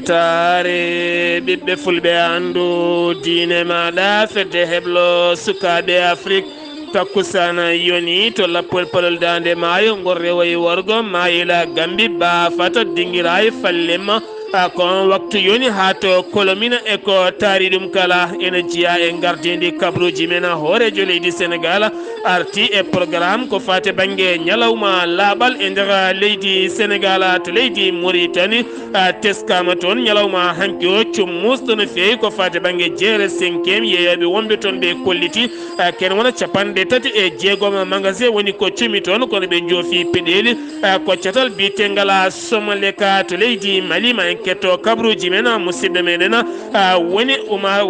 weltare ɓiɓɓe fulɓe andu diine maɗa fedde heblo sukaɓe afrique takkusana yoni to lappol palol dande maayo ngor rewoye worgo mayila gambi ba fata dinguirayi fallema kon waktu yoni ha to kolomina e ko taari ɗum kala ene jiya e gardidi kabruji men hoorejo leydi sénégal arti e programme ko fate banggue ñalawma laaɓal e nder leydi sénégal to leydi mauritanie teskama toon ñalawma hanki o cummusɗo no fewi ko fate banggue jeere 5e yeeyoɓe wonɓe toon ɓe kolliti ken wona capanɗe tati e jeegom magasin woni ko cumi toon kono ɓe joofi peɗeli koccatal biyetengala somaleka to leydi malima en ketto kabruji men musidɗo meɗen woni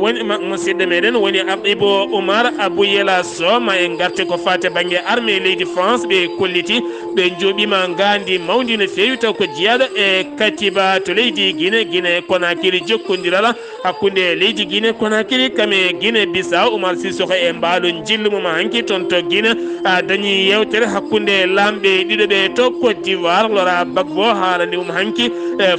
woni musidɗo meɗen woni Ibo Oumar Abouyela Sow ma en garte ko fate banggue armée leydi France ɓe kolliti ɓe jooɓima gandi mawdi no fewi taw ko jeeyaɗo e katiba to leydi Guinée Conakry jokkodirala hakkude leydi Guinée Conakry kame Guinée Bissau Oumar Sissoko e mbaɗo jillumoma hanki toon to Guinée dañi yewtere hakkude lamɓe ɗiɗo ɓe to Côte d'Ivoire Laurent Gbagbo haalani hanki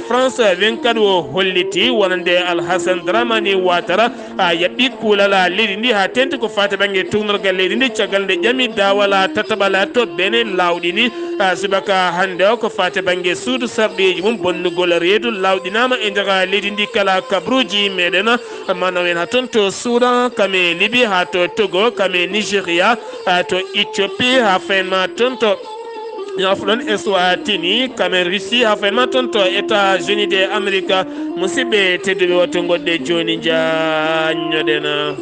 France 24 o holliti wonande Alhassane Dramani Ouattara yaɓɓi kuulala leydi ndi ha tenti ko fate banggue tugnorgal leydi ndi caggal nde ƴami dawala tataɓala to bene lawɗi ni subaka hande o ko fate banggue suudu sarɗeji mum bonnugol reedu lawɗinama e nder leydi ndi kala kabruji meɗen manaw en ha toon to Soudan kame Libye ha to Togo kame Nigéria to Éthiopie ha fayenma toon to ñafuɗon Eswatini kame Russie ha fayenma toon to États-Unis de Amérique musidɓe tedduɓe wotto goɗɗe joni jañoɗena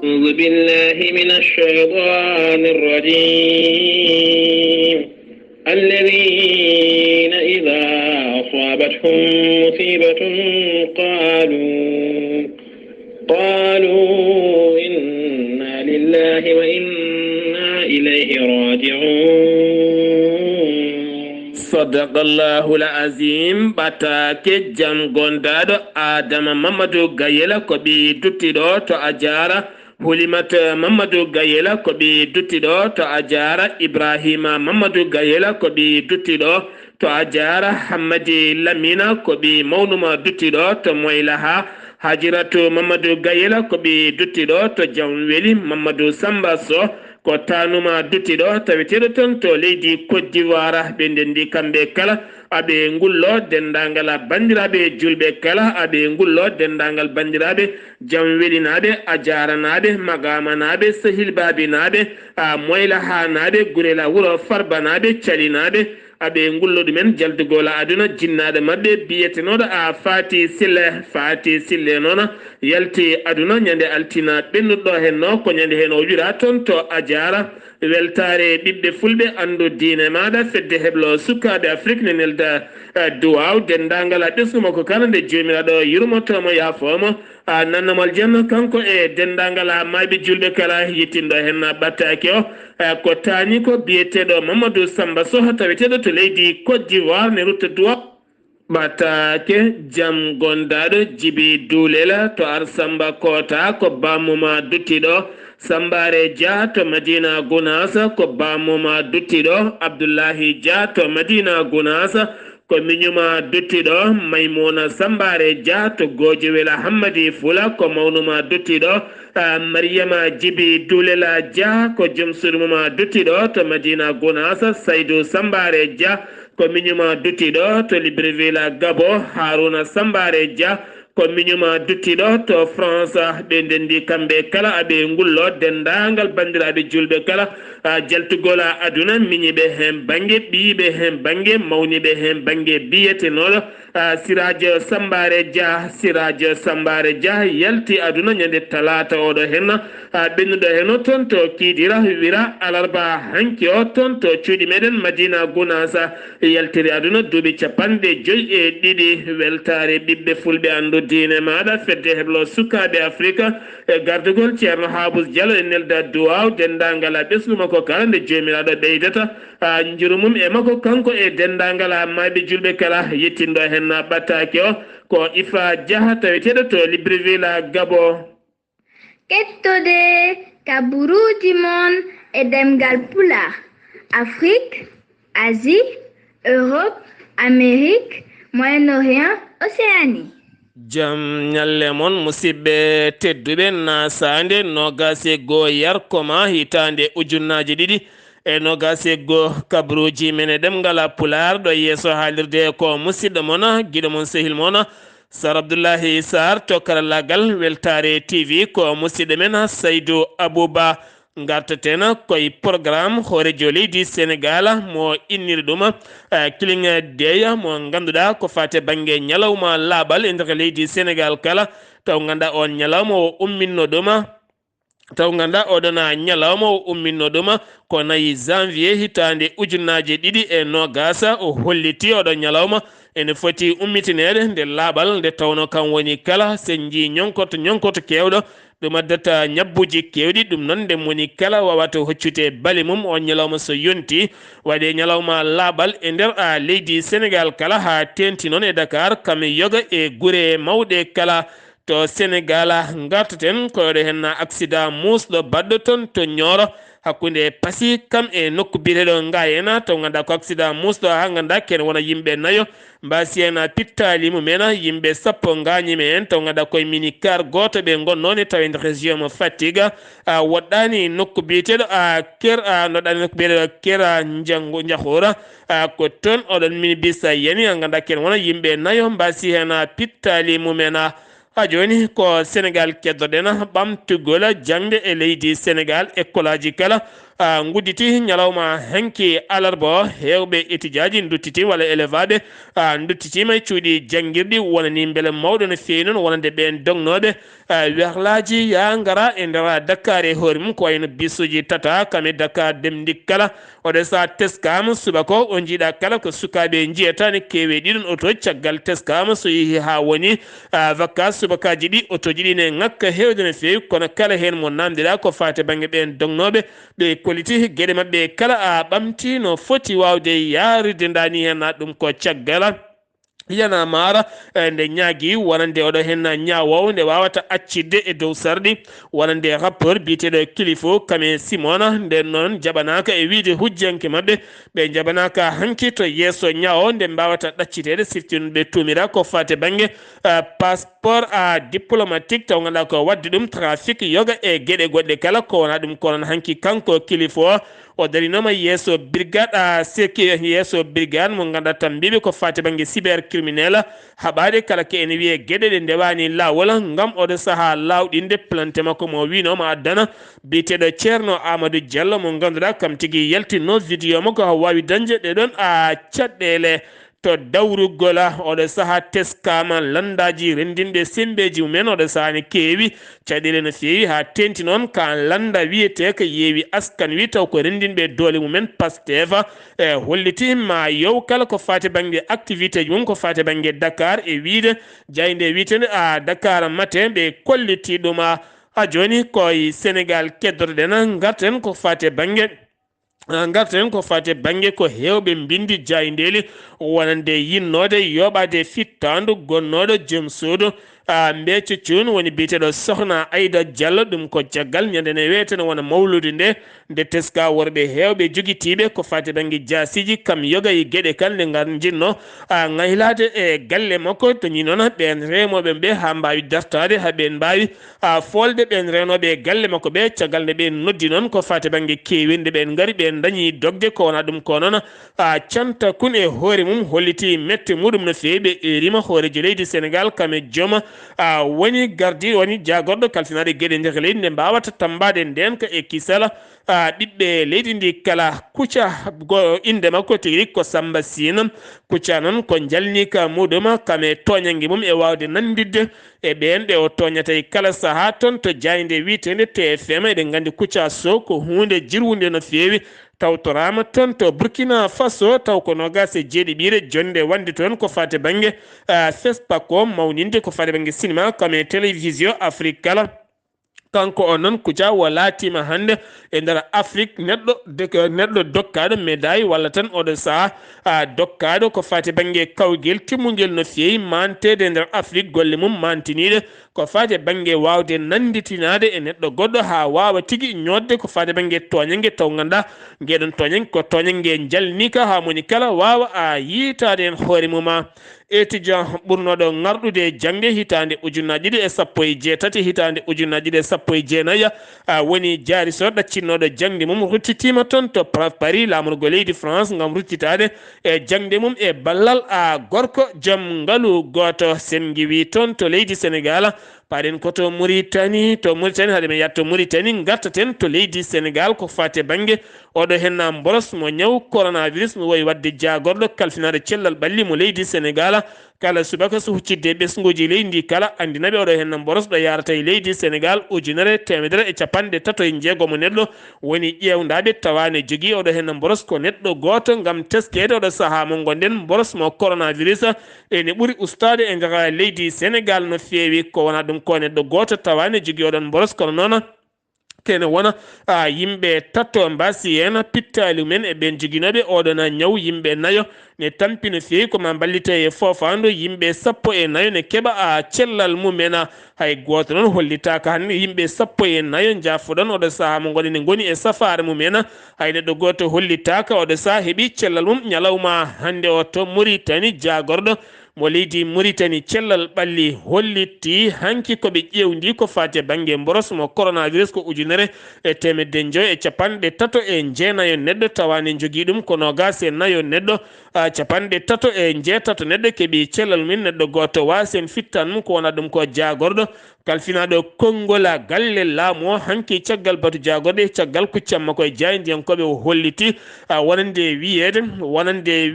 أعوذ بالله من الشيطان الرجيم الذين إذا أصابتهم مصيبة قالوا إنا لله وإنا إليه راجعون صدق الله العظيم باتاك جام غوندادو آدم مامادو غايلا كوبي دوتيدو تو أجارة Hulimata Mamadou Gayela ko ɓe duttiɗo to a jara Ibrahima Mamadou Gayela ko ɓe duttiɗo to a jara Hammadi Lamina ko ɓe mawnuma duttiɗo to Moylaha Hajiratu Mamadou Gayela ko ɓe duttiɗo to Jamweli Mamadou Samba Sow ko tanuma duttiɗo taweteɗo ton to leydi Côte d'Ivoire ɓe ndendi kamɓe kala aɓe ngullo dendagal bandiraɓe julɓe kala aɓe ngullo dendagal bandiraɓe jam welinaɓe a jaranaɓe magamanaɓe sahilbabinaɓe a moylahanaɓe gurela wuuro farbanaɓe calinaɓe aɓe ngullo ɗumen jaldugola aduna jinnaɗe mabɓe biyetenoɗo a Fati Sille noon yalti aduna ñande altina ɓennuɗo henno ko ñande hen o wira toon to a jara weltare ɓiɓɓe fulɓe andu diine maɗa fedde heblo sukaɓe afrique ne nelda duwaw dendagal ɓesguma ko kala nde jomiraɗo yurmotomo yafomo nannamal janno kanko e dendagal mayɓe julɓe kala yittinɗo hen battake o ko tani ko biyeteɗo Mamadou Samba Sow taweteɗo to leydi Côte d'Ivoire ne rutta duwaw battake jam gondaɗo Djiby Doulela to Arsamba Kota ko bammuma duttiɗo Sambare Dia to Madina Gounasa ko bammuma duttiɗo Abdoullahi Dia to Madina Gounasa ko miñuma duttiɗo Maymuna Sambare Dia to Gojewela Hammadi Fula ko mawnuma duttiɗo Mariama Djiby Doulela Dia ko joom surmuma duttiɗo to Madina Gounasa Saydou Sambare Dia ko miñuma duttiɗo to Libreville Gabo Haruna Sambare Dia ko miñuma duttiɗo to France ɓe ndendi kamɓe kala aɓe ngullo dendagal bandiraɓe julɓe kala jaltugola aduna miñiɓe hen banggue ɓiyiɓe hen banggue mawniɓe hen banggue biyetenoɗo Siradio Sambare Dia yalti aduna ñande talata oɗo henna ɓennuɗo hen o toon to Kidira wira alarba hanki o toon to cuuɗi meɗen Madina Gounasa yaltiri aduna duuɓi capanɗe 5 weltare ɓiɓɓe fulɓe andu diine maɗa fedde heblo sukaɓe afrique e gardugol ceerno Habous Diallo e nelda duwaw dendagal ɓesguma ko kala nde jomiraɗo ɓeydata jurumum e makko kanko e dendagal mayɓe julɓe kala yettindo hen battake o ko Ifa Dia taweteɗo to Libreville Gabo kettude kaburuji mon e demgal pula Afrique Asie, Europe, Amérique, Moyen-Orient, Océanie. jam nyalle mon musidɓe tedduɓe nasande nogase go yarkoma hitande ujunnaji ɗiɗi e nogase go kabruji mene ɗemgala pular ɗo yeeso haalirde ko musidɗo mona guiɗo mon sehil mona sar abdoullahi sar to karallagal weltare tv ko musidɗo men saydou abouba gartatena koye programme hoorejo leydi sénégal mo inniri ɗum kilinga deya mo ganduɗa ko fate banggue ñalawma laaɓal e nder leydi sénégal kala taw ganduɗa on ñalawma o umminno ɗum taw ganduɗa oɗona ñalawma o umminno ɗum ko 4 janvier hitande ujunnaje ɗiɗi e nogasa o holliti oɗo ñalawma ene foti ummitinede nde laaɓal nde tawno kam woni kala sen ji ñonkoto kewɗo ɗum addata ñabbuji kewɗi ɗum noon nden woni kala wawata hoccute bali mum on ñalawma so yonti waɗe ñalawma laaɓal e nder leydi sénégal kala ha tenti noon e dakar kame yoga e guure mawɗe kala to sénégal gartaten koyoɗo hen accident musɗo baɗɗo toon to Nioro hakkude Passy kam e nokku biyeteɗo Ngayena taw ganduɗa ko accident musɗo ha ganduɗa ken wona yimɓe nayo mbasi hen pittali mumen yimɓe 10 gañima hen taw ganduɗa koye minicar goto ɓe gonnone taw e nder région mo Fatiga woɗɗani nokku biyeteɗo ker noɗɗani nokku biyeteɗo kera Diakhora ko toon oɗon minibus yani ganduɗa ken wona yimɓe nayo mbasi hen pittali mumen ha joni ko sénégal keddoɗen ɓamtugol jangde e leydi sénégal école aji kala gudditi ñalawma hanki alarba hewɓe étudiaji duttiti walla élevaɓe duttitima e cuuɗi janguirɗi wonani beele mawɗo no fewi noon wonande ɓen dognoɓe werlaji ya gara e nder dakar e hoore mum ko wayno bisuji tata kame dakar demdik kala oɗo sa teskama subako o jiiɗa kala ko sukaɓe jiyatani kewe ɗiɗon auto caggal teskama so yeehi ha woni vacance subakaji ɗi auto ji ɗi ne ngakka hewde no fewi kono kala hen mo namdiɗa ko fate banggue ɓen dognoɓe ɓe koliti gueɗe mabɓe kala ɓamti no foti wawde yarude dani hen ɗum ko caggal yana mara nde ñaagui wonande oɗo hen ñawowo nde wawata accidde e dow sarɗi wonande rapport biteɗo kilifo kame simona nden noon jaɓanaka e wiide hujjanke mabɓe ɓe jaɓanaka hanki to yesso ñawo nde mbawata ɗaccitede siftinuɓe tumira ko fate banggue passeport diplomatique taw ganduɗa ko wadde ɗum trafic yoga e gueɗe goɗɗe kala ko wona ɗum konon hanki kanko kilifo o darinoma yesso brigade seki yesso brigade mo ganduɗa tan mbiɓe ko fate banggue cyber criminel haɓade kala ke ene wiye gueɗe ɗe ndewani lawol gam oɗo saaha lawɗinde plante makko mo winoma addana biteɗo ceerno amadou diallo mo ganduɗa kam tigui yaltinno vidéo makko ha wawi dañde ɗeɗon caɗɗele to dawrugola oɗo saaha teskama landaji rendinɓe sembeji mumen oɗo saaha ne kewi caɗele no fewi ha tenti noon ka landa wiyete ko yeewi askan wi taw ko rendinɓe doole mumen Pastef e holliti ma yow kala ko fate banggue activité ji mum ko fate banggue Dakar e wiide jayde wiitede Dakar matin ɓe kolliti ɗum ha joni koye Sénégal keddotoɗen garten ko fate banggue garten ko fate banggue ko hewɓe bindi jayndeli wonande yinnode yoɓade fittandu gonnoɗo joom suudu mbecco cuun woni biteɗo sohna Aida Diallo ɗum ko caggal ñande ne wetene wona mawlude nde teska worɓe hewɓe jogitiɓe ko fate banggue jasiji kam yoga e gueɗe kal nde gar jinno ngaylade e galle makko to ni noon ɓen remoɓe ɓe ha mbawi dartade ha ɓen mbawi folde ɓen renoɓe galle makko ɓe caggal nde ɓen noddi noon ko fate banggue kewinde ɓen gaari ɓen dañi dogde ko wona ɗum ko noon canta kun e hoore mum holliti mette muɗum no fewi ɓe erima hoorejo leydi sénégal kame jooma woni gardi woni jagorɗo kalfinaɗe gueɗe nder leydi nde mbawata tambade nden ko e kisala ɓiɓɓe leydi ndi kala kucca inde makko tigui ko Samba Sina kucca noon ko jalnika muɗum kame toñanggue mum e wawde nandidde e ɓen ɓe o toñata e kala saaha toon to jayde wiitede TFM eɗen gandi kucca so ko hunde jirwude no fewi tawtorama toon to Burkina Faso taw ko nogase jeeɗiɓire jonde wande toon ko fate banggue FESPACO mawninde ko fate banggue cinéma comme télévision Afrique kala kanko on non kuja walatima hande e nder Afrique neɗɗo dokkaɗo médaille walla tan oɗo saha dokkaɗo ko fati banggue kawguel timmugel no feewi mantede e nder Afrique golle mum mantiniɗe ko fati banggue wawde nanditinade e neɗɗo goɗɗo ha wawa tigui ñodde ko fati banggue toñangue taw ganduɗa gueɗon toñangue ko toñangue jalnika ha moni kala wawa yitade hen hoore muma étudiant ɓurnoɗo ngarɗude jangde hitande ujunnaji ɗiɗi e sappo e jeetati hitande ujunnaji ɗiɗi e sappo e jeenayya woni jaari so ɗaccinnoɗo jangde mum ruttitima toon to Paris lamorgo leydi France gam ruttitade e jangde mum e ballal gorko jaam ngaalu goto sen giwi toon to leydi Sénégal paɗen koto Mauritanie haade men yatto Mauritanie gartaten to leydi Sénégal ko fate banggue oɗo henna boros mo ñaw coronavirus no woyi wadde jagorɗo kalfinade cellal ɓalli mo leydi Sénégal kala subaka so huccidde ɓesguji leydi kala andinaɓe oɗo henna boros ɗo yarata e leydi Sénégal ujunere temedere e capanɗe tato e jeegomo neɗɗo woni ƴewdaɓe tawane jogui oɗo henna boros ko neɗɗo goto gam teskede oɗo saaha mo gonɗen boros mo coronavirus ene ɓuuri ustade e nder leydi Sénégal no feewi ko wona ɗum ko neɗɗo goto tawane jogui oɗon boros kono noon kene wona yimɓe tatto mbasi hen pittali men e ɓen joguinoɓe oɗon ñaw yimɓe nayo ne tampi no feewi koma ballite e fofando yimɓe sappo e nayo ne keeɓa cellal mumen hay goto noon hollitaka hande yimɓe sappo e nayo jafoɗon oɗo saaha mo gonɗen goni e safare mumen hay neɗɗo goto hollitaka oɗo saaha heeɓi cellal mum ñalawma hande o to Mauritanie jagorɗo mo leydi Mauritanie cellal ɓalli hollitti hanki koɓe ƴewdi ko fati banggue boros mo coronavirus ko ujunere e temedde joyi e capanɗe tato e jeenayo neɗɗo tawani jogui ɗum ko nogas e nayo neɗɗo capanɗe tato e jeetato neɗɗo keeɓi cellal min neɗɗo goto wasi en fittan mum ko wona ɗum ko jagorɗo kalfinaɗo konngol galle laamu o hanki caggal batu jagorɗe caggal kuccamma koye jaydiyankoɓe o holliti wonande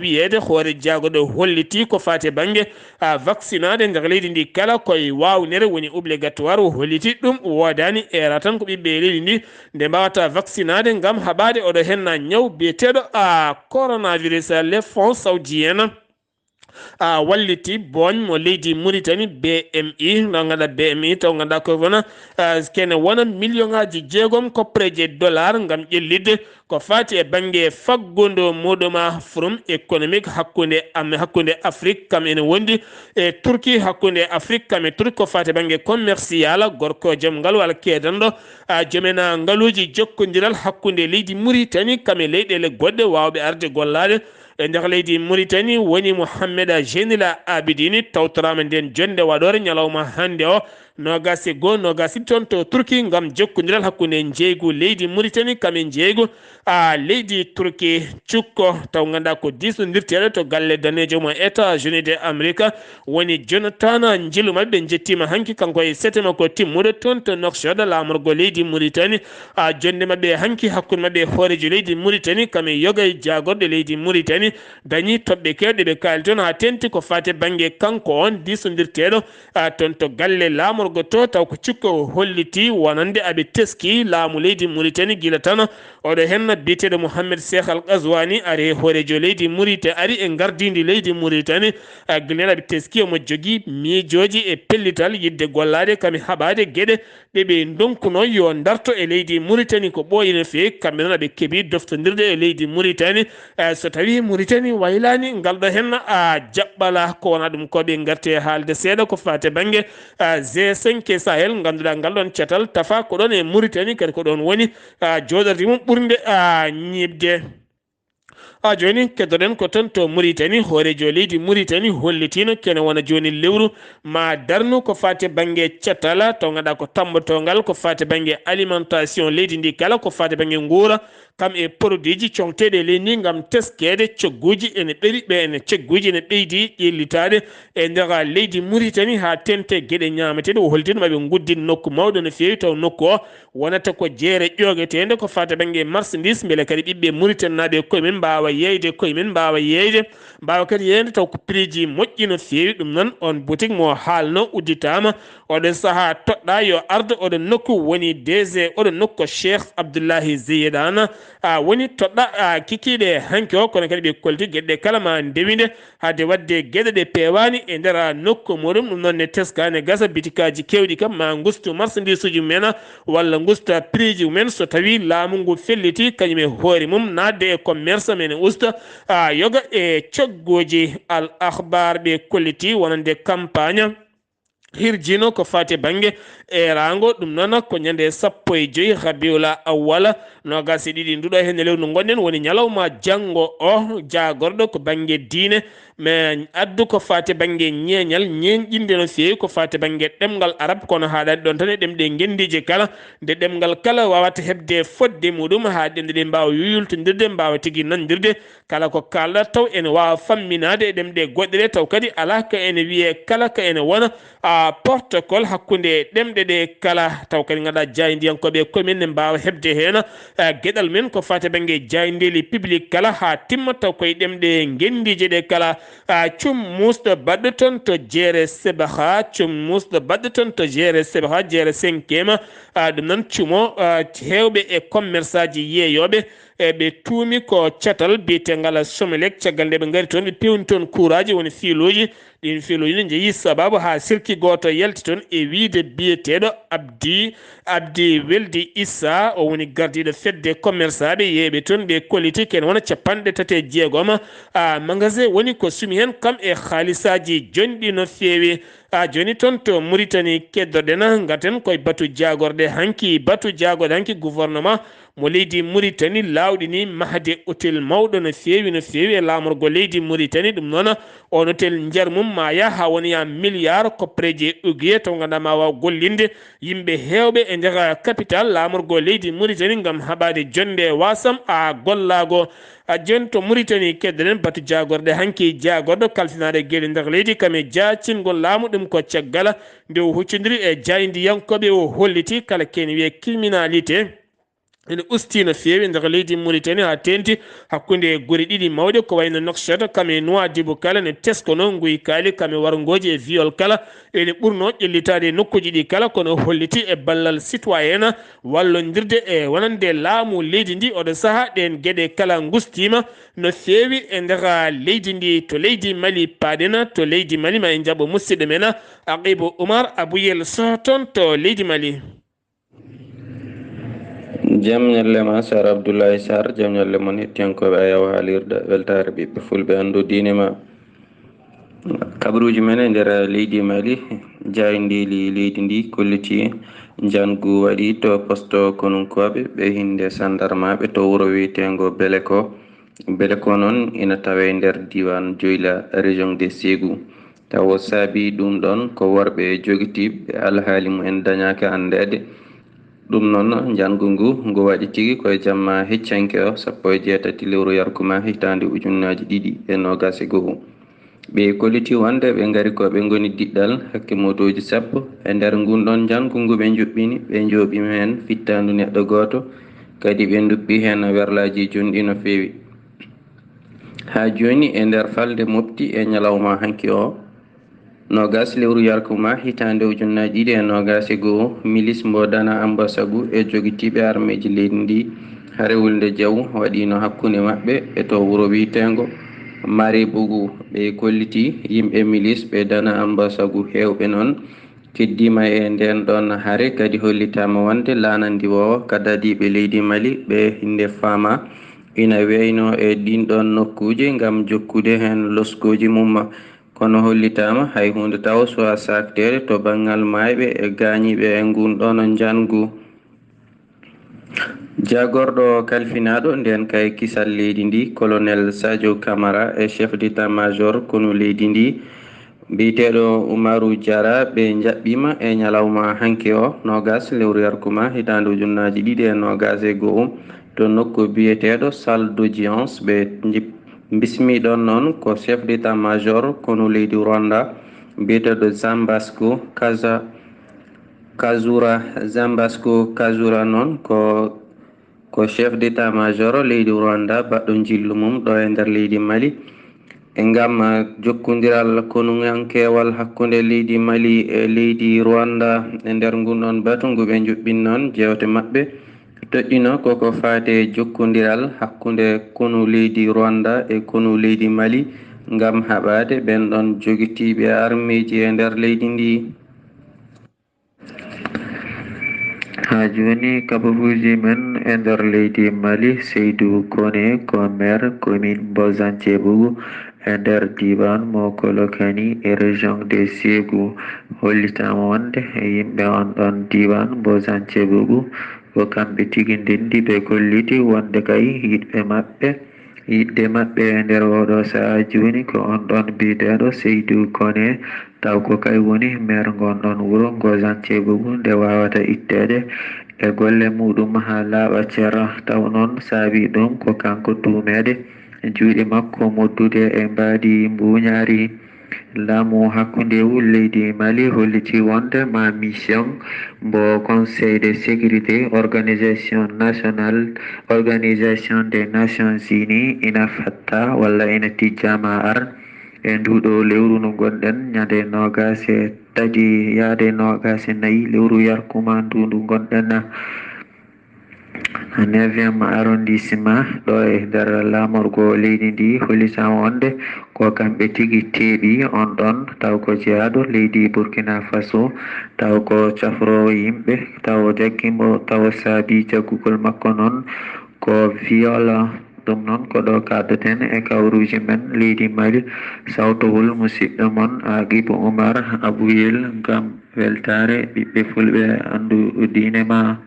wiyede hoore jagorɗo holliti ko fati banggue vaccinade nder leydi ndi kala koye wawnere woni obligatoire o holliti ɗum wodani era tan ko ɓiɓɓe leydi ndi nde mbawata vaccinade gam haɓade oɗo henna ñaw biyeteɗo coronavirus le fonds saoudien walliti boñ mo leydi Mauritanie BMI no ganduɗa BMI taw ganduɗa ko wona kene wona million ngaji jeegom koppreje dollar gam ƴellidde ko fati e banggue faggudu muɗum forum économique hakkude Afrique kam ene wondi e Turquie hakkude Afrique kam e Turquie ko fati banggue commercial gorko jaam ngaalu walla keedanɗo joomen ngaaluji jokkodiral hakkude leydi Mauritanie kam e leyɗele goɗɗe wawɓe arde gollade e nder leydi Mauritanie woni Mohamed Jenila Abidini tawtorama nden jonde waɗore ñalawma hande o nogasi go nogasi toon to Turquie gam jokkodiral hakkude jeygu leydi Mauritanie kamen jeygu leydi Turquie cukko taw ganduɗa ko disodirteɗo to galle danejo mo États-Unis d'Amérique woni Jonathan Djilu mabɓe jettima hanki kanko e setema ko timmuɗo toon to Nouakchott lamorgo leydi Mauritanie jonde mabɓe hanki hakkude mabɓe hoorejo leydi Mauritanie kame yoga e jagorɗo leydi Mauritanie dañi toɓɓe kewɗe ɓe kaali toon ha tenti ko fate banggue kanko on disodirteɗo toon to galle lamorgo to taw ko cikko holliti wonande aɓe teski laamu leydi Mauritanie guila tan oɗo henna biteɗo Mohamed Cheikh Al Ghazouani ari hoorejo leydi Mauritanie ari e gardidi leydi Mauritanie guila aɓe teski omo jogui miijoji e pellital yidde gollade kami haɓade gueɗe ɗeɓe donkuno yo darto e leydi Mauritanie ko ɓooyi no fewi kamɓe noon aɓe keeɓi doftodirde e leydi Mauritanie so tawi Mauritanie waylani ngalɗo henna jaɓɓala ko wona ɗum koɓe garte haalde seeɗa ko fate banggue G5 Sahel ganduɗa ngal ɗon cetal tafa ko ɗon e Mauritanie kadi ko ɗon woni joɗorde mum ɓurde ñibde joni keddoɗen ko tan to Mauritanie hoorejo leydi Mauritanie hollitino kene wona joni lewru ma darnu ko fate banggue cettala taw ganduɗa ko tambotogal ko fate banggue alimentation leydi ndi kala ko fate banggue guura kam e produit ji coŋteɗe leydi ndi gam teskede cogguji ene ɓeri ɓe ene cogguji ene ɓeydi ƴellitade e nder leydi Mauritanie ha tente gueɗe ñameteɗe o hollitino maɓe guddin nokku mawɗo no fewi taw nokku o wonata ko jeere ƴoguetede ko fate banggue marchandise beele kadi ɓiɓɓe Mauritanie naɓe koyemen mbawa yeyde koyemen mbawa yeyde mbawa kadi yeyde taw ko prix ji moƴƴi no fewi ɗum noon on boutique mo haalno udditama oɗon saha toɗɗa yo arde oɗon nokku woni DG oɗon nokku Cheikh Abdoullahi Zeydana woni toɗɗa kikiɗe hanki o kono kadi ɓe kolti gueɗe kala ma ndewide hade wadde gueɗe ɗe pewani e nder nokku muɗum ɗum noon ne teskane gasa bitikaji kewɗi kam ma gustu marchandise uji mumen walla gusta prix ji mumen so tawi laamu ngu felliti kañum e hoore mum nadde e commerce men usta yoga e coggoji al akhbar ɓe kolliti wonande campagne hirjino ko fati bangue e rango ɗum noon ko ñande 15 rabiula awwala nogasi ɗiɗi nduɗo hen lewru gonɗen woni ñalawma janggo o jagorɗo ko bangue diine mais addu ko fati bangue ñeñal ñeñƴinde no fewi ko fati bangue ɗemgal arab kono haɗani ɗon tan e ɗemɗe gendiji kala nde ɗemgal kala wawata hebde fodde muɗum ha ɗemɗe ɗe mbawa yuyultodirde mbawa tigui nandirde kala ko kalɗa taw ene wawa famminade e ɗemɗe goɗɗe taw kadi ala ka ene wiye kala ka ene wona protocole hakkude ɗemɗe ɗe kala taw kadi ganduɗa jaydiyankoɓe commune ne mbawa hebde hen gueɗal men ko fati bangue jaydeli public kala ha timma taw koye ɗemɗe gendiji ɗe kala cum musɗo baɗɗo toon to jeere sebaha cum musɗo baɗɗo toon to jeere sebaha jeere 5e ɗum noon cumo hewɓe e commerce aji yeeyoɓe ɓe tuumi ko catal biyetengal Somelec caggal nde ɓe gari toon ɓe pewni toon couraji woni fiiluji ɗin fiiluji ne jeeyi sababu ha silki goto yalti toon e wiide biyeteɗo abdi weldi issa o woni gardiɗo fedde commerce aɓe yeeɓe toon ɓe kolliti ken wona 36 magasin woni ko sumi hen kam e haalisaji jonɗi no fewi joni toon to Mauritanie keddoɗen gaten koye batu jagorde hanki gouvernement mo leydi Mauritanie lawɗi ni mahde hôtel mawɗo no fewi e lamorgo leydi Mauritanie ɗum noon on hôtel nder mum ma yaha woniya milliard koppreje uguier taw ganduɗa ma waw gollinde yimɓe hewɓe e nder capital lamorgo leydi Mauritanie gam haɓade jonde wasam gollago joni to Mauritanie keddoɗen batu jagorde hanki jagorɗo kalfinaɗe gueɗe nder leydi kame jacingol laamu ɗum ko caggal nde huccodiri e jaydiyankoɓe o holliti kala kene wiye criminalité ene usti no fewi nder leydi Mauritanie ha tenti hakkude guri ɗiɗi mawɗe ko wayno Nouakchott kame Nouadhibou kala ne teskono nguy kaali kame wargoji e viol kala ene ɓurno ƴellitade nokkuji ɗi kala kono holliti e ballal citoyen wallodirde e wonande laamu leydi ndi oɗo saaha ɗen gueɗe kala gustima no fewi e nder leydi ndi to leydi Mali paɗena to leydi Mali ma en jaɓo musidɗo men Aqibou Oumar Abouyel Sow toon to leydi Mali. jam ñalle ma Sar Abdoulaye Sarr jam ñalle mon hettiyankoɓe a yaw haalirde weltare ɓiɓɓe fulɓe andu diine ma kabaruji men e nder leydi Mali jayndeli leydi ndi kolliti jangu waɗi to posto konunkoɓe ɓe hinde sandarmaɓe to wuuro wiyetengo Beleko noon ina tawe nder diwan Dioula région de Ségou taw saabi ɗum ɗon ko worɓe jogitiɓe alhaali mumen dañaka andede ɗum noon jangu ngu waɗi tigi koye jamma heccanke o 17 lewru yarkuma hitande 2021 ɓe kolliti wonde ɓe gari ko ɓe goni diɗɗal hakke motoji sappo e nder ngunɗon jangu ngu ɓe juɓɓini ɓe joɓimi hen fittandu neɗɗo goto kadi ɓe duppi hen werlaji jonɗi no fewi ha joni e nder falde mofti e ñalawma hanki o 20 lewru yarkuma hitande 2021 milice mbo dana ambasagu e jogitiɓe armeji leydi ndi harewulde jaw waɗino hakkunde mabɓe e to wuuro witengo Mari Bougou ɓe kolliti yimɓe milice ɓe dana ambasagu hewɓe noon keddima e nden ɗon haare kadi hollitama wonde lanandi o kadadiɓe leydi Mali ɓe hinde fama ina weyno e ɗin ɗon nokkuje gam jokkude hen loskoji mum kono hollitama hay hunde taw so a saktere to bangal mayɓe e gañiɓe e ngunɗon jangu jagorɗo kalfinaɗo nden kay kisal leydi ndi colonel Sadio Camara e chef d'état major kono leydi ndi mbiteɗo Oumarou Diarra ɓe jaɓɓima e ñalawma hanke o 20 lewru yarkuma hitande 2021 to nokku biyeteɗo salle d'audience ɓe bismiɗon noon ko chef d'état major kono leydi Rwanda mbiteɗo Zambasco Kazura noon ko chef d'état major leydi Rwanda baɗɗo jillu mum ɗo e nder leydi Mali ngam jokkondiral konuŋankewal hakkunde leydi Mali e leydi Rwanda e nder ngunɗon batu ngu ɓe juɓɓin noon jewte maɓɓe toƴƴino koko faate jokkondiral hakkunde konu leydi Rwanda e konu leydi Mali ngam haɓade ɓen ɗon jogitiɓe armeji e nder leydi ndi. Ha joni kabaruji men e nder leydi Mali Seydou Kone ko maire commune Bozan-Thiebougou e nder diwan mo Kolokani e région de Ségou hollitama wonde e yimɓe on ɗon diwan Bozan-Thiebougou ko kamɓe tigi ndendi ɓe golliti wonde kay yiɗde maɓɓe e nder oɗo saaha joni ko on ɗon biyeteɗo Seydou Kone taw ko kay woni maire gonɗon wuuro Bozan-Thiebougou nde wawata ittede e golle muɗum ha laaɓa ceero taw noon saabi ɗum ko kanko tumede juuɗe makko moddude e mbaadi mbuñaari. Laamu hakkundewu leydi Mali holliti wonde ma mission mbo Conseil de sécurité organisation des Nations Unies ina fatta walla ina tijjama ar e nduɗo lewru no gonɗen ñande 23 yaade 24 lewru yarkuma ndu gonɗen 9e arrondissement ɗo e nder lamorgo leydi ndi hollitama wonde ko kamɓe tigi teeɓi on ɗon taw ko jeyaɗo leydi Burkina Faso taw ko cafrowo yimɓe taw jaggimo taw saabi jaggugol makko noon ko viol. ɗum noon ko ɗo kaddaten e kawruji men leydi Mali sawtowol musidɗo mon Aguibou Oumar Abouyel ngam weltare ɓiɓɓe fulɓe andu diine ma.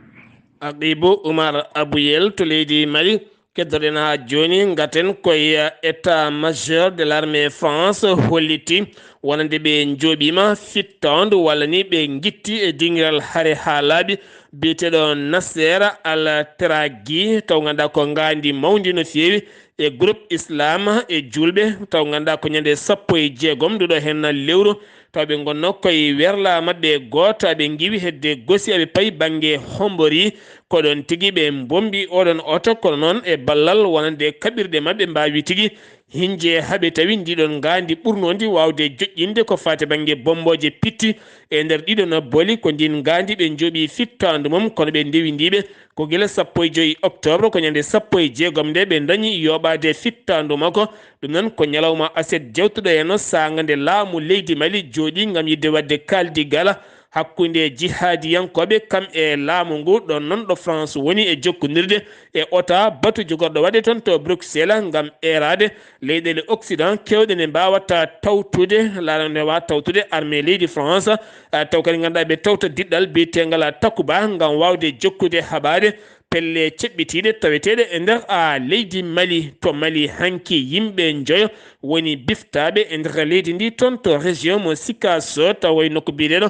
Aguibou Oumar Abouyel to leydi Mali keddoɗen ha joni gaten koye état majeur de l'armée France holliti wonande ɓe jooɓima fittandu walla ni ɓe guitti e dingiral haare ha laaɓi biyeteɗo Nasser al-Teragi taw ganduɗa ko gandi mawdi no fewi e groupe islam e julɓe taw ganduɗa ko ñande 16 nduɗo hen lewru taw ɓe gonno koye werla mabɓe goto aɓe giwi hedde gosi aɓe paayi banggue Hombori koɗon tigui ɓe bombi oɗon oto kono noon e ballal wonande kaɓirɗe mabɓe mbawi tigui hinje haaɓe tawi ndiɗon gandi ɓurnodi wawde joƴƴinde ko fate banggue bomboje pitti e nder ɗiɗon booli ko ndin gandi ɓe jooɓi fittandu mum kono ɓe ndewi ndiɓe ko guila 15 octobre ko ñande 16 nde ɓe dañi yoɓade fittandu makko ɗum noon ko ñalawma aset jewtuɗo henno saga nde laamu leydi Mali jooɗi gam yidde wadde kaldigala hakkunde jihadiyankoɓe kam e laamu ngu ɗon noon ɗo France woni e jokkodirde e ota batu jogorɗo waɗe toon to Bruxelles gam erade leyɗele Occident kewɗe ne mbawata tawtude laaɗa nde wawa tawtude armée leydi France taw kadi ganduɗa ɓe tawta diɗɗal biyetegal Takuba gam wawde jokkude haɓade pelle ceɓɓitiɗe taweteɗe e nder leydi Mali. To Mali hanki yimɓe joyo woni biftaɓe e nder leydi ndi toon to région mo Sikasso taw way nokko biyeteɗo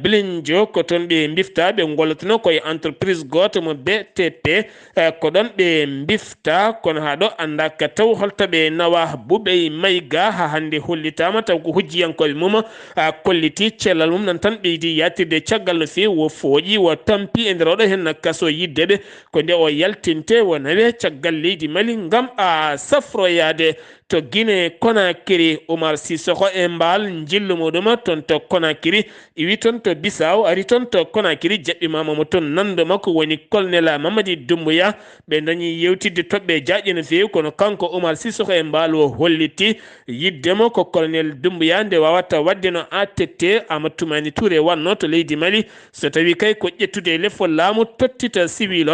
Bilindio ko toon ɓe bifta ɓe gollotono koye entreprise goto mo BTP ko ɗon ɓe bifta kono ha ɗo andaka taw holto ɓe nawa Boubey Maïga ha hande hollitama taw ko hujjiyankoɓe mum kolliti cellal mum nan tan ɓeydi yatirde caggal no fewi wo fooƴi wo tampi e nder oɗo hen kaso yiddeɓe ko nde o yaltinte wo nawe caggal leydi Mali ngam safroyade to Guinée Conakry. Oumar Sissoko e mbal jillu muɗum toon to Conakry iwi toon to Bissau ari toon to Conakry jaɓɓimama mo toon nando makko woni colonel Mamadi Doumbouya ɓe dañi yewtidde toɓɓe jaƴƴe no fewi kono kanko Oumar Sissoko e mbal o holliti yiddemo ko colonel Doumbouya nde wawata wadde no ATT Amadou Toumani Touré wanno to leydi Mali so tawi kay ko ƴettude lefol laamu tottita civil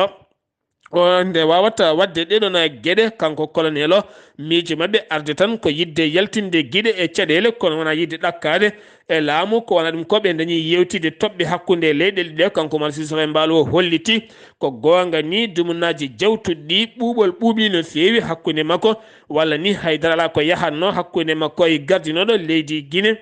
o nde wawata wadde ɗeɗon gueɗe kanko colonel o miijo mabɓe arde tan ko yidde yaltinde guiɗe e caɗele kono wona yidde ɗakkade e laamu ko wona ɗum ko ɓe dañi yewtide toɓɓe hakkude leyɗele ɗe kanko Oumar Sissoko e mbal o holliti ko gonga ni dumunaji jawtuɗɗi ɓuuɓol ɓuuɓi no fewi hakkude makko walla ni haydara ala ko yahatno hakkude makko e gardinoɗo leydi Guinée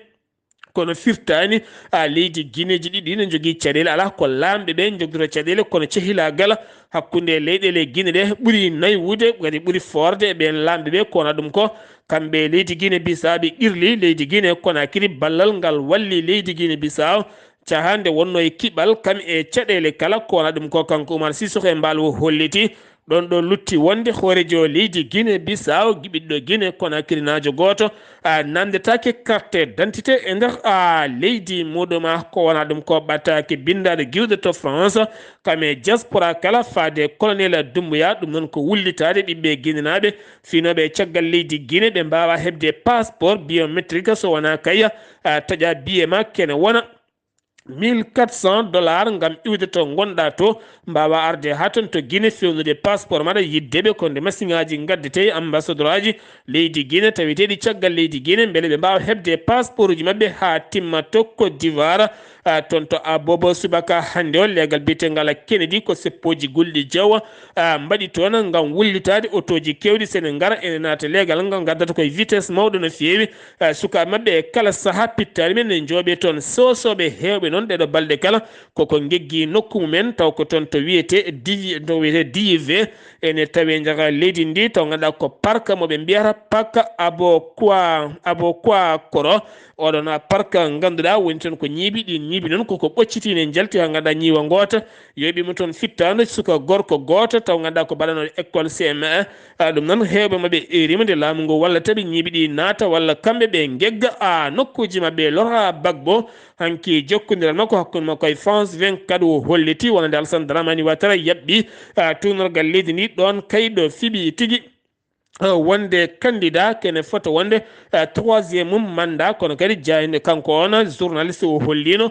kono firtani leydi Guinéji ɗiɗi ne jogui caɗele ala ko lamɓe ɓe jogdoro caɗele kono cehilagal hakkude leyɗele Guinée ɗe ɓuuri naywude kadi ɓuuri forde ɓen lamɓe ɓe kona ɗum ko kamɓe leydi Guinée Bissau ɓe qirli leydi Guinée Conakry ballal ngal walli leydi Guinée Bissau cahande wonno e kiɓal kam e caɗele kala kona ɗum ko kanko Oumar Sissoko e mbal o holliti ɗon ɗo lutti wonde hoorejo leydi Guinée Bissau giɓiɗɗo Guinée Conakry najo goto namdetake carte d'identité e nder leydi muɗum ko wona ɗum ko ɓattake bindade giwde to France kame diaspora kala faade colonel Doumbouya ɗum noon ko wullitade ɓiɓɓe guinénaɓe finoɓe caggal leydi Guinée ɓe mbawa hebde passeport biométrique so wona kaya taƴa biye ma kene wona $1400 ngam iwde to gonɗa to mbawa arde ha ton to Guinée fewnude passeport maɗa yiddeɓe konde masiŋaji gaddete ambassadeur aji leydi Guinée taweteɗi caggal leydi Guinée beele ɓe mbawa hebde passeport uji mabɓe ha timma to Côte d'Ivoire toon to Bobo subaka hande o legal biyetegal Kennedy ko seppoji gulɗi Diaw mbaɗi toon ngam wullitade otoji kewɗi sene gara ene naata legal ngal gaddata koye vitesse mawɗo no fewi sukaɓe mabɓe e kala saaha pittari men ne jooɓe toon sosoɓe hewɓe noon ɗeɗo balɗe kala koko geggi nokku mumen taw ko toon to wiyete DIV ene tawi jaga leydi ndi taw ganduɗa ko parc moɓe mbiyata parc Aboukwa Koro oɗon parc ganduɗa woni toon ko ñiiɓi ɗi ñiiɓi noon koko ɓoccitine jalti ha ganduɗa ñiiwa goota yoɓimo toon fittano suka gorko goto taw ganduɗa ko mbaɗano école CM1 ɗum noon hewɓe mabɓe erima nde laamu ngu walla taɓi ñiiɓi ɗi naata walla kamɓe ɓe gegga nokkuji mabɓe lora bagbo hanki jokkodiral makko hakkude makko e France 24 o holliti wonande Alassane Dramani Ouattara yaɓɓi tunorgal leydi ndi ɗon kayɗo fiɓi tigui wonde candidat kene foto wonde troisiéme mandat kono kadi jayinde kanko on journaliste o hollino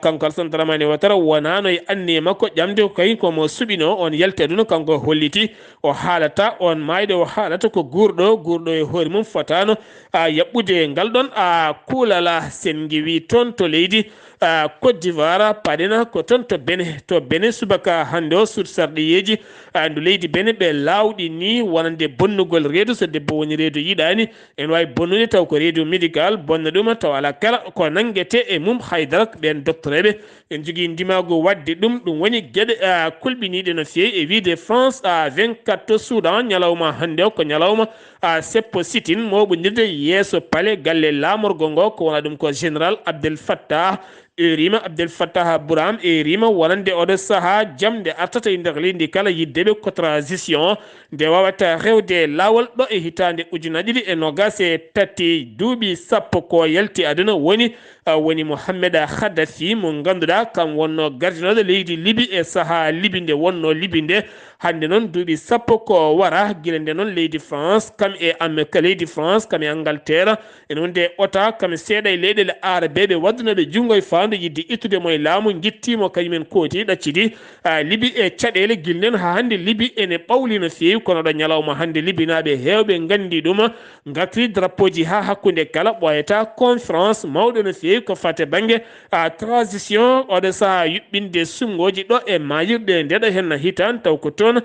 kanko Alassane Dramani Ouattara wonano e anniye makko ƴamde kay komo suɓino on yalti aduna kanko holliti o haalata on mayde o haalata ko gurɗo e hoore mum fotano yaɓɓude ngal ɗon kuulala sen giwi toon to leydi Côte d'Ivoire paɗena ko toon to Benin subaka hande o suuɗ sarɗiyeji ndu leydi Benin ɓe lawɗi ni wonande bonnugol reedu so debbo woni reedu yiɗani en wawi bonnude taw ko reedu médical bonna ɗum taw ala kala ko nanguete e mum haydara ɓen doctoreɓe en jogui ndimago wadde ɗum woni gueɗe kulɓiniɗe no fewi e wiide France 24 Soudan ñalawma hande o ko ñalawma seppo sitin moɓodirde yeeso paale galle lamorgo ngo ko wona ɗum ko général Abdel Fattah erima Abdel Fattah Bouram erima wonande oɗo saaha jamde artata e nder leydi kala yiddeɓe ko transition nde wawata rewde lawol ɗo e hitande ujunnaje ɗiɗi e nogas e tati duuɓi sappo ko yalti aduna woni Mohamed Khadafi mo ganduɗa kam wonno gardinoɗo leydi Libi e saaha Libi nde wonno Libi nde hande noon duuɓi sappo ko wara guila nde noon leydi France kam e leydi France kam e Angleterre ene wonde ota kam seeɗa e leyɗele arabeɓe waddunoɓe jungo e fandu yidde ittude mo e laamu guittimo kañumen kooti ɗaccidi Libi e caɗele guilnen ha hande Libi ene ɓawli no fewi kono ɗo ñalawma hande Libinaɓe hewɓe gandi ɗum gartiri drapeau ji ha hakkude kala ɓoyata conférence mawɗo no fewi ko fate banggue transition oɗo saaha yuɓɓinde sumgoji ɗo e mayirɗe ndeɗo hen hitan taw ko toon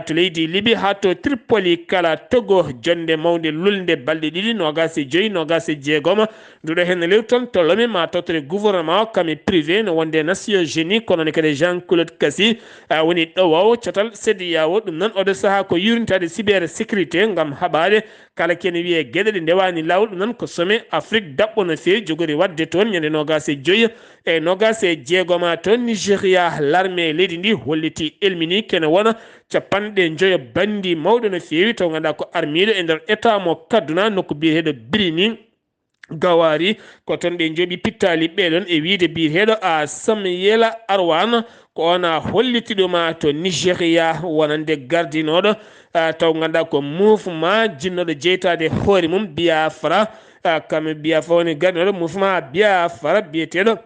to leydi Libi ha to Tripoli kala Togo jonde mawde lulde balɗe ɗiɗi nogas e joyyi nogas e jeegom nduɗo hen lew toon to lomi ma totore gouvernement kame privé no wonde Nations Unies kono ne kadi Jean-Claude Kassi woni ɗowaw cotal CEDEAO ɗum noon oɗo saaha ko yurintade cyber sécurité gam haɓade kala kene wiye gueɗe ɗe ndewani lawol ɗum noon ko sommet Afrique daɓɓo no fewi jogori wadde toon ñande nogas e joyyi e nogas e jeegoma toon Nigéria l'armée leydi ndi holliti elmini kene wona capanɗe joyo bandi mawɗo no fewi taw ganduɗa ko armiɗo e nder état mo Kaduna nokku biyeteɗo Birini Gawari ko toon ɓe jooɓi pittali ɓeɗon e wiide biyeteɗo Samuel Arwan ko ona hollitiɗuma to Nigéria wonande gardinoɗo taw ganduɗa ko mouvement jinnoɗo jeytade hoore mum Biafra kam Biafra woni gardinoɗo mouvement Biafra biyeteɗo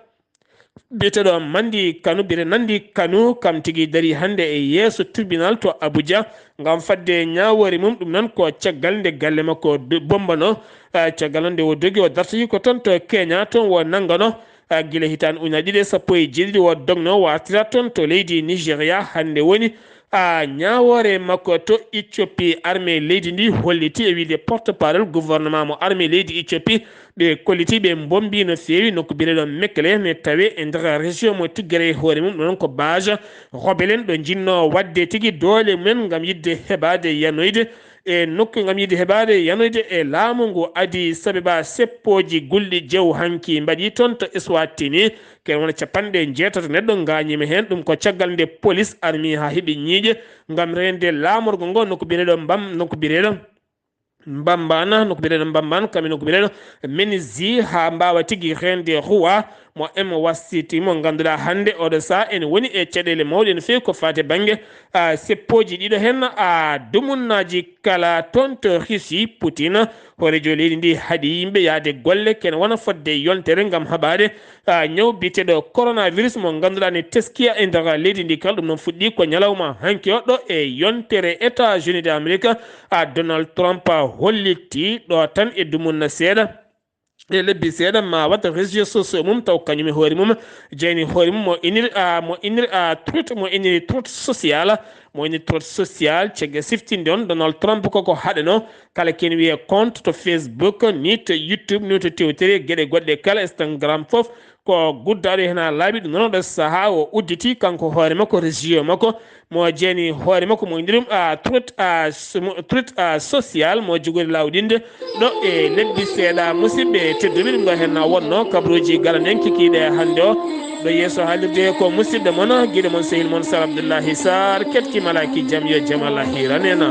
Mandi Kanu bire nandi Kanu kam tigi dari hande e yeeso tribunal to Abuja ngam fadde ñawore mum ɗum nan ko caggal nde galle makko bombano caggal nde o dogi o dartiki ko toon to Kenya toon wo nangano guila hitande ujunaje ɗiɗi e sappo e jeeɗiɗi o dogno wartira toon to leydi Nigéria hande woni ñawore makko to Éthiopie armée leydi ndi holliti e wiide porte parole gouvernement mo armée leydi Éthiopie ɓe kolliti ɓe bombi no fewi nokko bireɗo Mekele ne tawe e nder région mo tiggere hoore mum ɗon ko base rebellen ɗo jinno wadde tigui doole mumen gam yidde heɓade yanoyde e nokku ngam yidi heɓade yanude e laamu ngu adi sabiba seppoji gulɗi jew hanki mbaɗi toon to Eswatini ken wona capanɗe jeetato neɗɗo gañima hen ɗum ko caggal nde police armi ha heeɓi ñiiƴe ngam rende laamorgo ngo nokku bireɗo mbambana nokku bireɗo mbambana kamɓe nokku bireɗo menisi ha mbawa tigui rende ruwa mo emo wasiti mo ganduɗa hande oɗo sa ene woni e caɗele mawɗe no fewi ko fate banggue seppoji ɗiɗo hen dumunnaji kala toon to Russie Poutine horejo leydi ndi haaɗi yimɓe yaade golle ken wona fodde yontere gam haɓade ñaw biteɗo coronavirus mo ganduɗa ne teskiya e nder leydi ndi kala ɗum noon fuɗɗi ko ñalawma hanki oɗɗo e yontere États-Unis d'Amérique Donald Trump holliti ɗo tan e dumunna seeɗa e lebbi seeɗa ma wadda réseaux sociaux mum taw kañum e hoore mum jeyni hoore mum mo iniri truth social mo iniri truth social cegge siftinde on Donald Trump koko haɗano kala ken wiye compte to Facebook ni to YouTube ni to Twitter gueɗe goɗɗe kala Instagram fof ko guddaɗo hen ha laaɓi ɗum noon ɗo saaha o udditi kanko hoore makko région makko mo jeeni hoore makko mo indirum truth social mo jogori lawɗinde ɗo e lebbi seeɗa musidɓe tedduɓe ɗum ɗo hen wonno kabaruji galanen kikiɗe hande o ɗo yeeso haalirde ko musidɗo moon guiɗo moon sehil moon Sar Abdoullahi Sarr ketkimala ki jaam yo jaam Allah hiranena